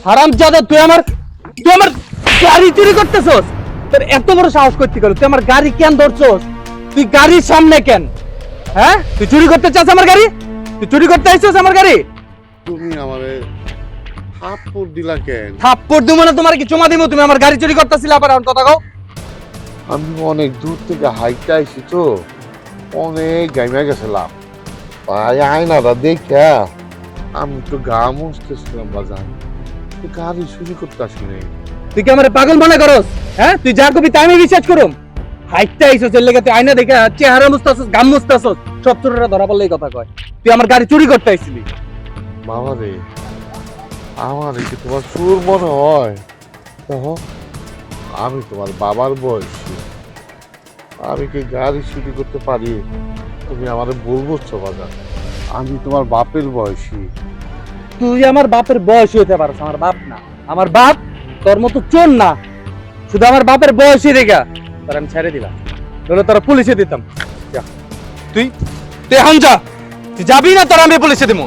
হারামজাদা, তুই আমার গাড়ি চুরি করতেছস? তোর এত বড় সাহস করতে গেল, তুই আমার গাড়ি কেন ধরছস? তুই গাড়ির সামনে কেন? হ্যাঁ, তুই চুরি করতে চাস আমার গাড়ি? তুই চুরি করতে আইছস আমার গাড়ি? তুমি আমারে থাপ্পড় দিলা কেন? থাপ্পড় দিব না, তোমার কি চুমা দিব? তুমি আমার গাড়ি চুরি করতেছিলে, আবার আমার কথা কও। আমি অনেক দূর থেকে হাইটে আইছি তো, অনেক গাইমা গেছিলাম। ভাই আয়নাটা দেখা আমি তো গা মুছতেছিলাম বাজান, তো গাড়ি চুরি করতে আসি নাই। তুই কি আমার পাগল মনে করস? হ্যাঁ, তুই যা কবি তাই আমি বিশ্বাস করুম? হাইটটা আইছস এর লেগে তুই আয়না দেখে চেহারা মুছতাছস, গাম মুছতাছস, সব চোরেরা ধরা পড়লে এই কথা কয়। তুই আমার গাড়ি চুরি করতে আইছিলি। বাবা রে, আমার কি তোমার চোর মনে হয়? দেখো, আমি তোমার বাবার বয়সী, আমি কি গাড়ি চুরি করতে পারি? তুমি আমারে বলবো বাজান, আমি তোমার বাপের বয়সী। তুই আমার বাপের বয়স হইতে পারছ, আমার বাপ না। আমার বাপ তোর মতো চোর না, শুধু আমার বাপের বয়সই দেখা তোর আমি ছেড়ে দিলাম, তাহলে তোরা পুলিশে দিতাম। যা, তুই তুই এখন যা, তুই যাবি না, তোর আমি পুলিশে দিব।